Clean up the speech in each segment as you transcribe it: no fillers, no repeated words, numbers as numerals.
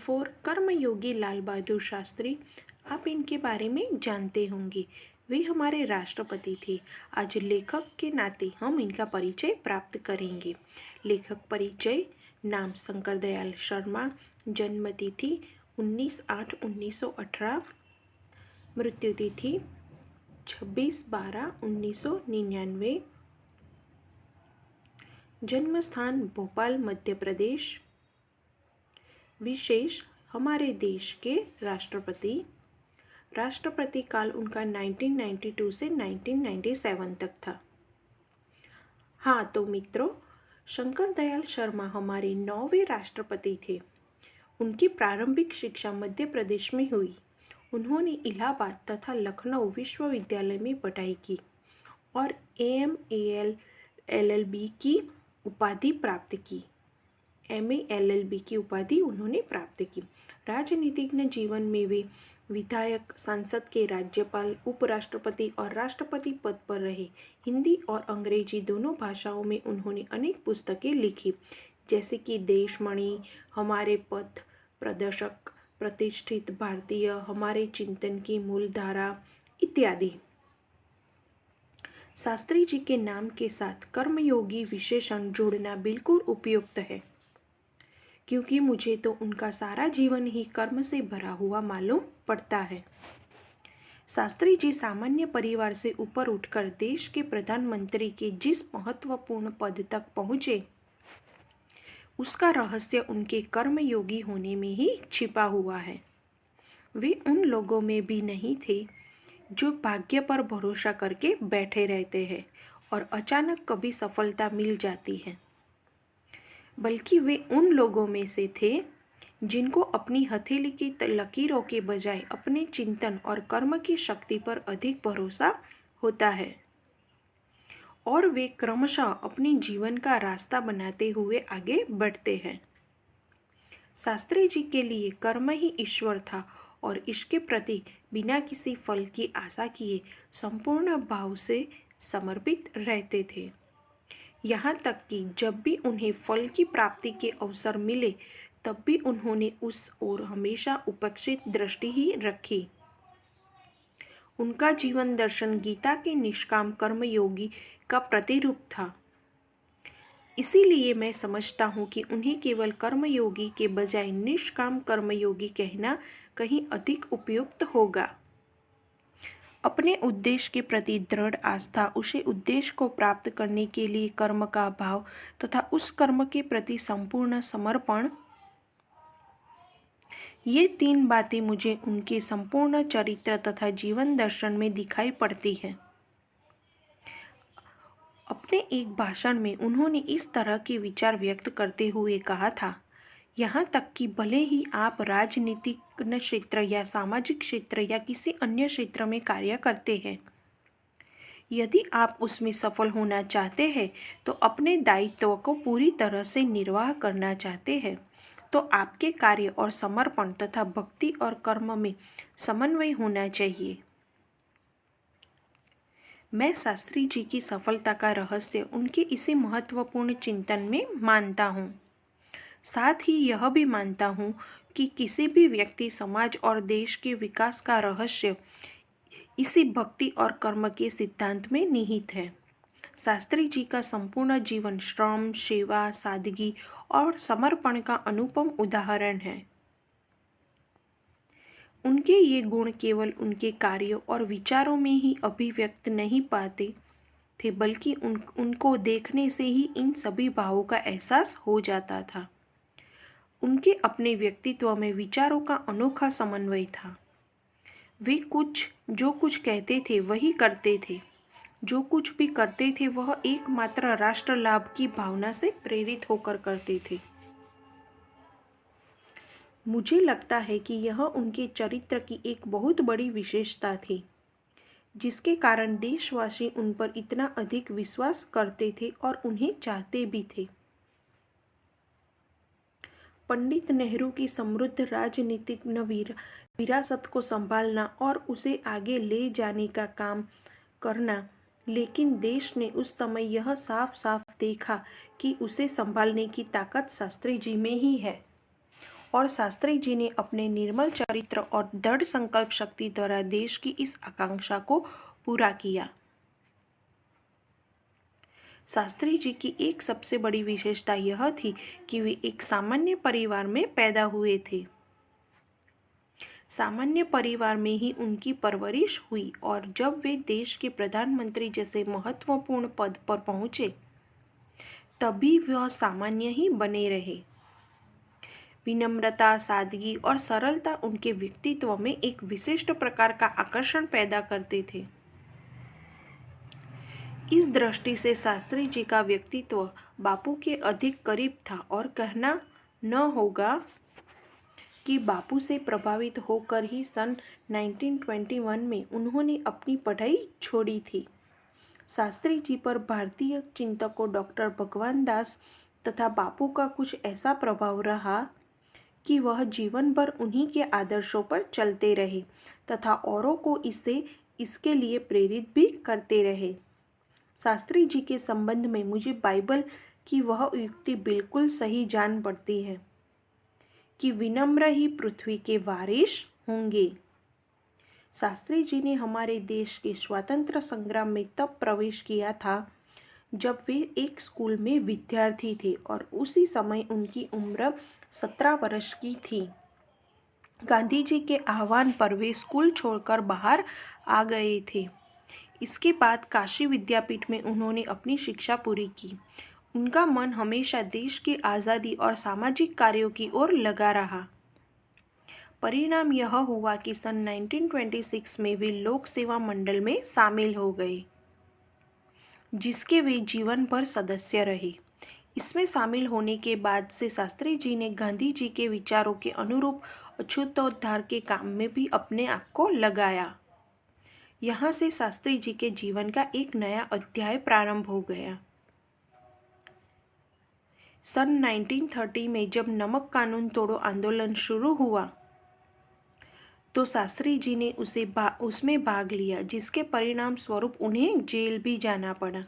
4 कर्मयोगी लाल बहादुर शास्त्री। आप इनके बारे में जानते होंगे। वे हमारे राष्ट्रपति थे। आज लेखक के नाते हम इनका परिचय प्राप्त करेंगे। लेखक परिचय। नाम शंकर दयाल शर्मा। जन्म तिथि 19/8/1918। मृत्यु तिथि 26/12/1999। जन्म स्थान भोपाल मध्य प्रदेश। विशेष हमारे देश के राष्ट्रपति काल उनका 1992 से 1997 तक था। हाँ तो मित्रों, शंकर दयाल शर्मा हमारे 9वें राष्ट्रपति थे। उनकी प्रारंभिक शिक्षा मध्य प्रदेश में हुई। उन्होंने इलाहाबाद तथा लखनऊ विश्वविद्यालय में पढ़ाई की और AM LLB की उपाधि प्राप्त की। MA LLB की उपाधि उन्होंने प्राप्त की। राजनीतिक जीवन में वे विधायक, संसद के राज्यपाल, उपराष्ट्रपति और राष्ट्रपति पद पर रहे। हिंदी और अंग्रेजी दोनों भाषाओं में उन्होंने अनेक पुस्तकें लिखी, जैसे कि देशमणि, हमारे पथ प्रदर्शक, प्रतिष्ठित भारतीय, हमारे चिंतन की मूलधारा इत्यादि। शास्त्री जी के नाम के साथ कर्मयोगी विशेषण जोड़ना बिल्कुल उपयुक्त है, क्योंकि मुझे तो उनका सारा जीवन ही कर्म से भरा हुआ मालूम पड़ता है। शास्त्री जी सामान्य परिवार से ऊपर उठकर देश के प्रधानमंत्री के जिस महत्वपूर्ण पद तक पहुँचे, उसका रहस्य उनके कर्मयोगी होने में ही छिपा हुआ है। वे उन लोगों में भी नहीं थे जो भाग्य पर भरोसा करके बैठे रहते हैं और अचानक कभी सफलता मिल जाती है, बल्कि वे उन लोगों में से थे जिनको अपनी हथेली की लकीरों के बजाय अपने चिंतन और कर्म की शक्ति पर अधिक भरोसा होता है और वे क्रमशः अपने जीवन का रास्ता बनाते हुए आगे बढ़ते हैं। शास्त्री जी के लिए कर्म ही ईश्वर था और इसके प्रति बिना किसी फल की आशा किए संपूर्ण भाव से समर्पित रहते थे। यहाँ तक कि जब भी उन्हें फल की प्राप्ति के अवसर मिले, तब भी उन्होंने उस ओर हमेशा उपेक्षित दृष्टि ही रखी। उनका जीवन दर्शन गीता के निष्काम कर्मयोगी का प्रतिरूप था। इसीलिए मैं समझता हूँ कि उन्हें केवल कर्मयोगी के बजाय निष्काम कर्मयोगी कहना कहीं अधिक उपयुक्त होगा। अपने उद्देश्य के प्रति दृढ़ आस्था, उसे उद्देश्य को प्राप्त करने के लिए कर्म का भाव तथा उस कर्म के प्रति संपूर्ण समर्पण, ये 3 बातें मुझे उनके संपूर्ण चरित्र तथा जीवन दर्शन में दिखाई पड़ती हैं। अपने एक भाषण में उन्होंने इस तरह के विचार व्यक्त करते हुए कहा था, यहाँ तक कि भले ही आप राजनीतिक क्षेत्र या सामाजिक क्षेत्र या किसी अन्य क्षेत्र में कार्य करते हैं, यदि आप उसमें सफल होना चाहते हैं तो अपने दायित्व को पूरी तरह से निर्वाह करना चाहते हैं, तो आपके कार्य और समर्पण तथा भक्ति और कर्म में समन्वय होना चाहिए। मैं शास्त्री जी की सफलता का रहस्य उनके इसी महत्वपूर्ण चिंतन में मानता हूँ। साथ ही यह भी मानता हूँ कि किसी भी व्यक्ति, समाज और देश के विकास का रहस्य इसी भक्ति और कर्म के सिद्धांत में निहित है। शास्त्री जी का संपूर्ण जीवन श्रम, सेवा, सादगी और समर्पण का अनुपम उदाहरण है। उनके ये गुण केवल उनके कार्यों और विचारों में ही अभिव्यक्त नहीं पाते थे, बल्कि उनको देखने से ही इन सभी भावों का एहसास हो जाता था। उनके अपने व्यक्तित्व में विचारों का अनोखा समन्वय था। वे जो कुछ कहते थे वही करते थे। जो कुछ भी करते थे वह एकमात्र राष्ट्र लाभ की भावना से प्रेरित होकर करते थे। मुझे लगता है कि यह उनके चरित्र की एक बहुत बड़ी विशेषता थी, जिसके कारण देशवासी उन पर इतना अधिक विश्वास करते थे और उन्हें चाहते भी थे। पंडित नेहरू की समृद्ध राजनीतिक विरासत को संभालना और उसे आगे ले जाने का काम करना, लेकिन देश ने उस समय यह साफ साफ देखा कि उसे संभालने की ताकत शास्त्री जी में ही है और शास्त्री जी ने अपने निर्मल चरित्र और दृढ़ संकल्प शक्ति द्वारा देश की इस आकांक्षा को पूरा किया। शास्त्री जी की एक सबसे बड़ी विशेषता यह थी कि वे एक सामान्य परिवार में पैदा हुए थे। सामान्य परिवार में ही उनकी परवरिश हुई और जब वे देश के प्रधानमंत्री जैसे महत्वपूर्ण पद पर पहुंचे तभी वह सामान्य ही बने रहे। विनम्रता, सादगी और सरलता उनके व्यक्तित्व में एक विशिष्ट प्रकार का आकर्षण पैदा करते थे। इस दृष्टि से शास्त्री जी का व्यक्तित्व बापू के अधिक करीब था और कहना न होगा कि बापू से प्रभावित होकर ही सन 1921 में उन्होंने अपनी पढ़ाई छोड़ी थी। शास्त्री जी पर भारतीय चिंतकों डॉक्टर भगवान दास तथा बापू का कुछ ऐसा प्रभाव रहा कि वह जीवन भर उन्हीं के आदर्शों पर चलते रहे तथा औरों को इसके लिए प्रेरित भी करते रहे। शास्त्री जी के संबंध में मुझे बाइबल की वह युक्ति बिल्कुल सही जान पड़ती है कि विनम्र ही पृथ्वी के वारिस होंगे। शास्त्री जी ने हमारे देश के स्वतंत्र संग्राम में तब प्रवेश किया था जब वे एक स्कूल में विद्यार्थी थे और उसी समय उनकी उम्र 17 वर्ष की थी। गांधी जी के आह्वान पर वे स्कूल छोड़कर बाहर आ गए थे। इसके बाद काशी विद्यापीठ में उन्होंने अपनी शिक्षा पूरी की। उनका मन हमेशा देश की आज़ादी और सामाजिक कार्यों की ओर लगा रहा। परिणाम यह हुआ कि सन 1926 में वे लोक सेवा मंडल में शामिल हो गए, जिसके वे जीवन भर सदस्य रहे। इसमें शामिल होने के बाद से शास्त्री जी ने गांधी जी के विचारों के अनुरूप अछूतोद्धार के काम में भी अपने आप को लगाया। यहाँ से शास्त्री जी के जीवन का एक नया अध्याय प्रारंभ हो गया। सन 1930 में जब नमक कानून तोड़ो आंदोलन शुरू हुआ तो शास्त्री जी ने उसमें भाग लिया, जिसके परिणाम स्वरूप उन्हें जेल भी जाना पड़ा।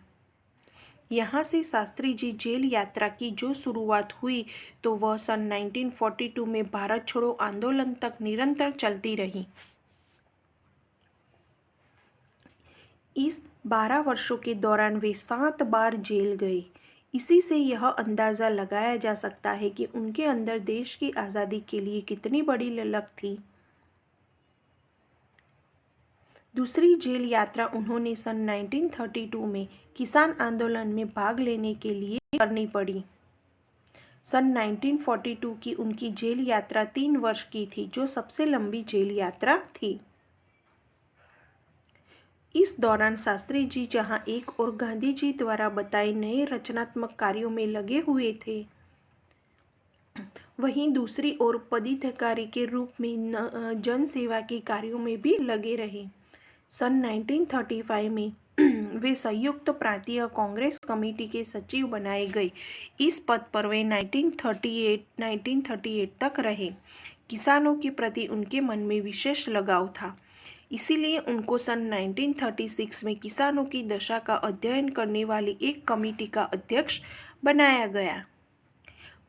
यहाँ से शास्त्री जी जेल यात्रा की जो शुरुआत हुई तो वह सन 1942 में भारत छोड़ो आंदोलन तक निरंतर चलती रही। इस 12 वर्षों के दौरान वे 7 बार जेल गए। इसी से यह अंदाज़ा लगाया जा सकता है कि उनके अंदर देश की आज़ादी के लिए कितनी बड़ी ललक थी। दूसरी जेल यात्रा उन्होंने सन 1932 में किसान आंदोलन में भाग लेने के लिए करनी पड़ी। सन 1942 की उनकी जेल यात्रा 3 वर्ष की थी, जो सबसे लंबी जेल यात्रा थी। इस दौरान शास्त्री जी जहां एक और गांधी जी द्वारा बताए नए रचनात्मक कार्यों में लगे हुए थे, वहीं दूसरी ओर पदाधिकारी के रूप में जन सेवा के कार्यों में भी लगे रहे। सन 1935 में वे संयुक्त प्रांतीय कांग्रेस कमेटी के सचिव बनाए गए। इस पद पर वे 1938 तक रहे। किसानों के प्रति उनके मन में विशेष लगाव था, इसीलिए उनको सन 1936 में किसानों की दशा का अध्ययन करने वाली एक कमेटी का अध्यक्ष बनाया गया।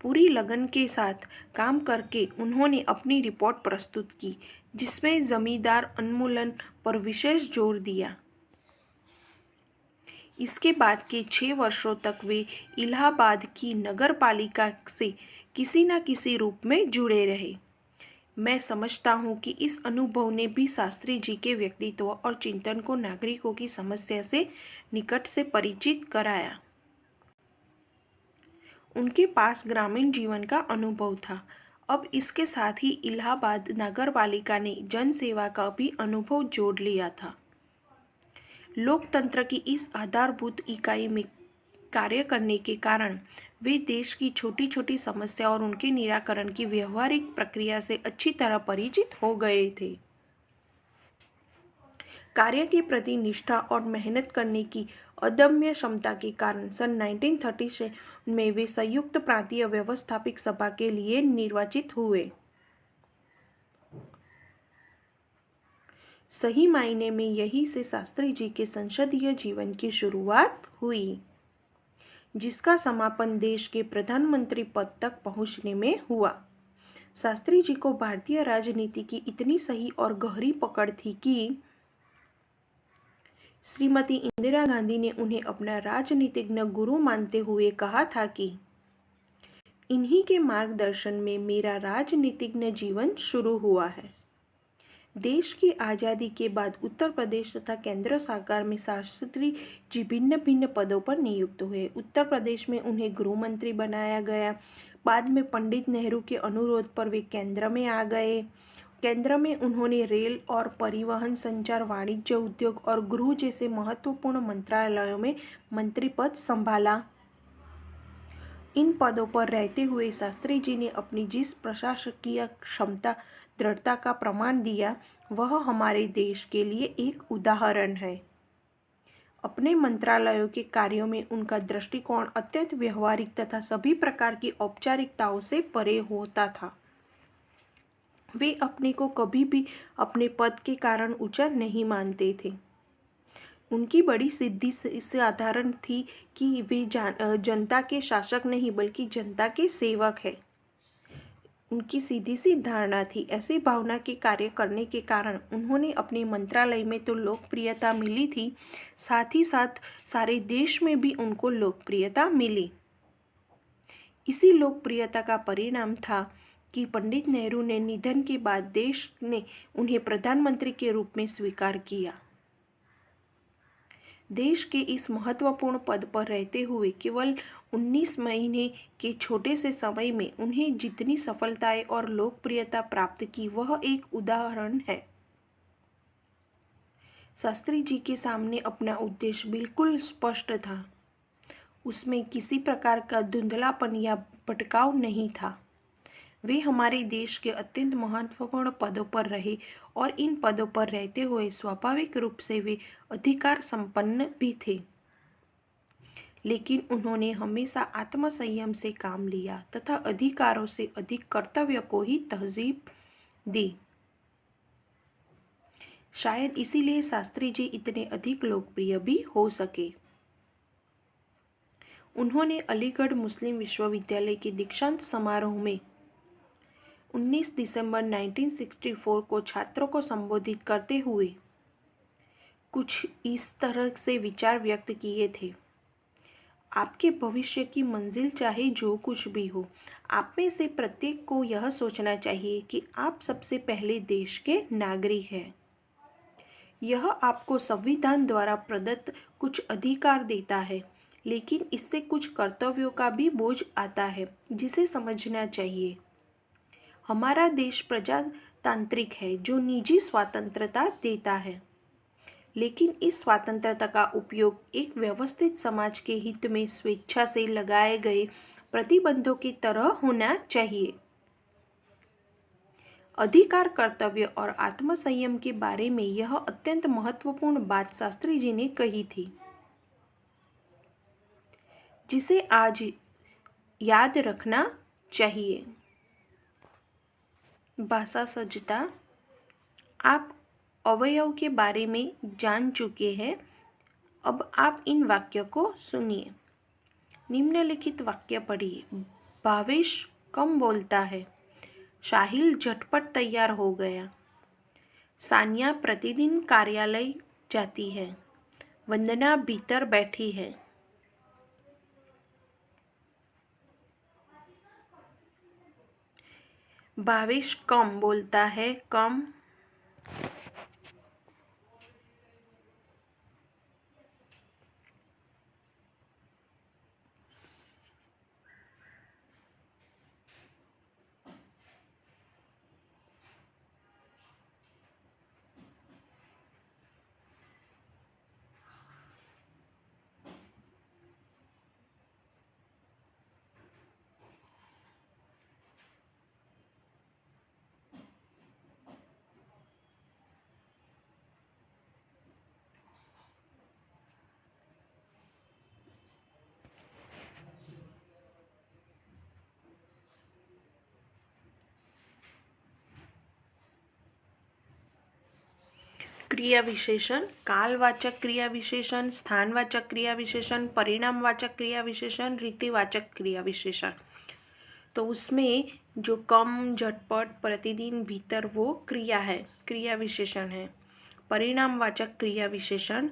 पूरी लगन के साथ काम करके उन्होंने अपनी रिपोर्ट प्रस्तुत की, जिसमें जमींदार उन्मूलन पर विशेष जोर दिया। इसके बाद के 6 वर्षों तक वे इलाहाबाद की नगर पालिका से किसी न किसी रूप में जुड़े रहे। मैं समझता हूँ कि इस अनुभव ने भी शास्त्री जी के व्यक्तित्व और चिंतन को नागरिकों की समस्या से निकट से परिचित कराया। उनके पास ग्रामीण जीवन का अनुभव था। अब इसके साथ ही इलाहाबाद नगर पालिका ने जन सेवा का भी अनुभव जोड़ लिया था। लोकतंत्र की इस आधारभूत इकाई में कार्य करने के कारण वे देश की छोटी छोटी समस्या और उनके निराकरण की व्यवहारिक प्रक्रिया से अच्छी तरह परिचित हो गए थे। कार्य के प्रति निष्ठा और मेहनत करने की अदम्य क्षमता के कारण सन 1936 में वे संयुक्त प्रांतीय व्यवस्थापिक सभा के लिए निर्वाचित हुए। सही मायने में यही से शास्त्री जी के संसदीय जीवन की शुरुआत हुई, जिसका समापन देश के प्रधानमंत्री पद तक पहुंचने में हुआ। शास्त्री जी को भारतीय राजनीति की इतनी सही और गहरी पकड़ थी कि श्रीमती इंदिरा गांधी ने उन्हें अपना राजनीतिज्ञ गुरु मानते हुए कहा था कि इन्हीं के मार्गदर्शन में मेरा राजनीतिज्ञ जीवन शुरू हुआ है। देश की आज़ादी के बाद उत्तर प्रदेश तथा केंद्र सरकार में शास्त्री जी भिन्न भिन्न पदों पर नियुक्त हुए। उत्तर प्रदेश में उन्हें गृह मंत्री बनाया गया। बाद में पंडित नेहरू के अनुरोध पर वे केंद्र में आ गए। केंद्र में उन्होंने रेल और परिवहन, संचार, वाणिज्य, उद्योग और गृह जैसे महत्वपूर्ण मंत्रालयों में मंत्री पद संभाला। इन पदों पर रहते हुए शास्त्री जी ने अपनी जिस प्रशासकीय क्षमता, दृढ़ता का प्रमाण दिया, वह हमारे देश के लिए एक उदाहरण है। अपने मंत्रालयों के कार्यों में उनका दृष्टिकोण अत्यंत व्यवहारिक तथा सभी प्रकार की औपचारिकताओं से परे होता था। वे अपने को कभी भी अपने पद के कारण ऊंचा नहीं मानते थे। उनकी बड़ी सिद्धि साधारण थी कि वे जनता के शासक नहीं बल्कि जनता के सेवक है। उनकी सीधी सी धारणा थी। ऐसी भावना के कार्य करने के कारण उन्होंने अपने मंत्रालय में तो लोकप्रियता मिली थी, साथ ही साथ सारे देश में भी उनको लोकप्रियता मिली। इसी लोकप्रियता का परिणाम था कि पंडित नेहरू ने निधन के बाद देश ने उन्हें प्रधानमंत्री के रूप में स्वीकार किया। देश के इस महत्वपूर्ण पद पर रहते हुए केवल 19 महीने के छोटे से समय में उन्हें जितनी सफलताएं और लोकप्रियता प्राप्त की, वह एक उदाहरण है। शास्त्री जी के सामने अपना उद्देश्य बिल्कुल स्पष्ट था। उसमें किसी प्रकार का धुंधलापन या भटकाव नहीं था। वे हमारे देश के अत्यंत महत्वपूर्ण पदों पर रहे और इन पदों पर रहते हुए स्वाभाविक रूप से वे अधिकार संपन्न भी थे। लेकिन उन्होंने हमेशा आत्मसंयम से काम लिया तथा अधिकारों से अधिक कर्तव्य को ही तरजीह दी। शायद इसीलिए शास्त्री जी इतने अधिक लोकप्रिय भी हो सके। उन्होंने अलीगढ़ मुस्लिम विश्वविद्यालय के दीक्षांत समारोह में 19 दिसंबर 1964 को छात्रों को संबोधित करते हुए कुछ इस तरह से विचार व्यक्त किए थे। आपके भविष्य की मंजिल चाहे जो कुछ भी हो, आप में से प्रत्येक को यह सोचना चाहिए कि आप सबसे पहले देश के नागरिक हैं। यह आपको संविधान द्वारा प्रदत्त कुछ अधिकार देता है, लेकिन इससे कुछ कर्तव्यों का भी बोझ आता है जिसे समझना चाहिए। हमारा देश प्रजातांत्रिक है जो निजी स्वतंत्रता देता है, लेकिन इस स्वतंत्रता का उपयोग एक व्यवस्थित समाज के हित में स्वेच्छा से लगाए गए प्रतिबंधों की तरह होना चाहिए। अधिकार, कर्तव्य और आत्मसंयम के बारे में यह अत्यंत महत्वपूर्ण बात शास्त्री जी ने कही थी, जिसे आज याद रखना चाहिए। भाषा सज्जता। आप अवयव के बारे में जान चुके हैं। अब आप इन वाक्यों को सुनिए। निम्नलिखित वाक्य पढ़िए। भावेश कम बोलता है। साहिल झटपट तैयार हो गया। सानिया प्रतिदिन कार्यालय जाती है। वंदना भीतर बैठी है। भावेश कम बोलता है। कम। क्रिया विशेषण। कालवाचक क्रिया विशेषण, स्थानवाचक क्रिया विशेषण, परिणामवाचक क्रिया विशेषण, रीतिवाचक क्रिया विशेषण। तो उसमें जो कम, झटपट, प्रतिदिन, भीतर वो क्रिया है, क्रिया विशेषण है। परिणामवाचक क्रिया विशेषण,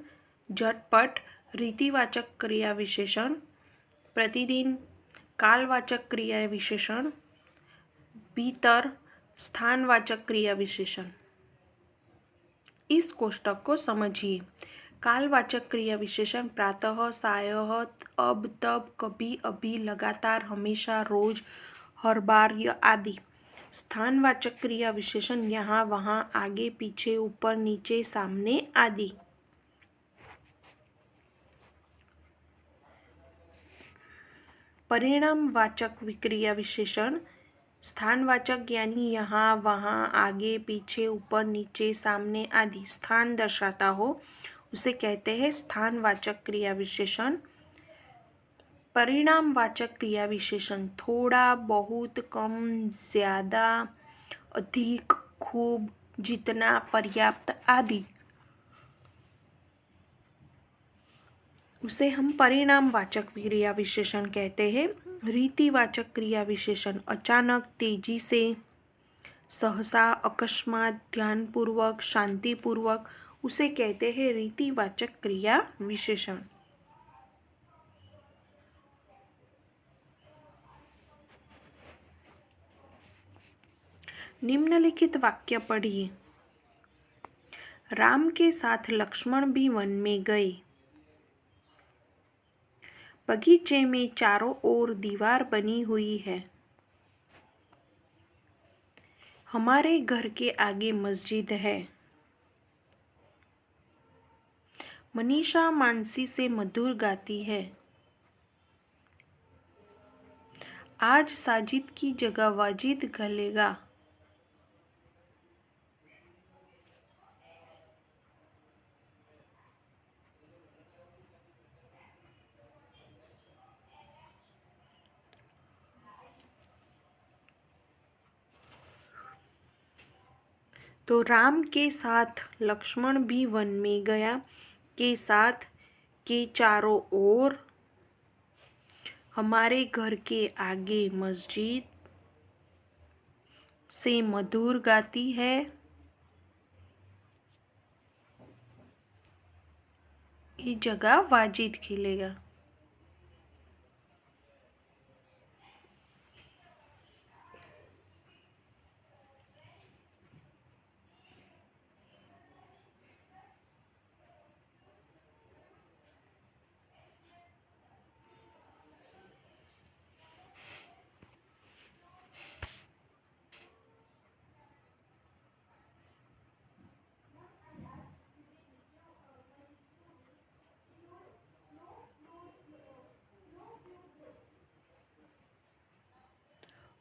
झटपट रीतिवाचक क्रिया विशेषण, प्रतिदिन कालवाचक क्रिया विशेषण, भीतर स्थानवाचक क्रिया विशेषण। इस कोष्टक को समझिए। कालवाचक क्रिया विशेषण प्रातः, सायं, अब, तब, कभी, अभी, लगातार, हमेशा, रोज, हर बार आदि। स्थानवाचक क्रिया विशेषण यहाँ, वहाँ, आगे, पीछे, ऊपर, नीचे, सामने आदि। परिणामवाचक क्रिया विशेषण स्थानवाचक यानी यहाँ, वहाँ, आगे, पीछे, ऊपर, नीचे, सामने आदि स्थान दर्शाता हो उसे कहते हैं स्थानवाचक क्रिया विशेषण। परिणामवाचक क्रिया विशेषण थोड़ा, बहुत, कम, ज्यादा, अधिक, खूब, जितना, पर्याप्त आदि, उसे हम परिणामवाचक क्रिया विशेषण कहते हैं। रीतिवाचक क्रिया विशेषण अचानक, तेजी से, सहसा, अकस्मात, ध्यानपूर्वक, शांतिपूर्वक, उसे कहते हैं रीतिवाचक क्रिया विशेषण। निम्नलिखित वाक्य पढ़िए। राम के साथ लक्ष्मण भी वन में गए। बगीचे में चारों ओर दीवार बनी हुई है। हमारे घर के आगे मस्जिद है। मनीषा मानसी से मधुर गाती है। आज साजिद की जगह वाजिद गलेगा। तो राम के साथ लक्ष्मण भी वन में गया। के साथ, के चारों ओर, हमारे घर के आगे मस्जिद, से मधुर गाती है, ये जगह वाजिद खेलेगा।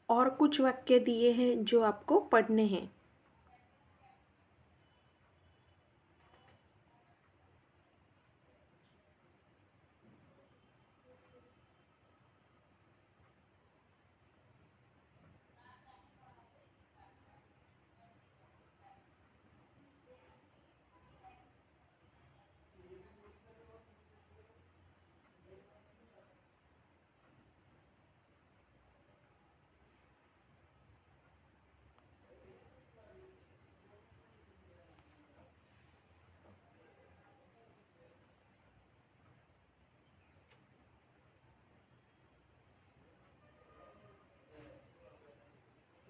और कुछ वाक्य दिए हैं जो आपको पढ़ने हैं।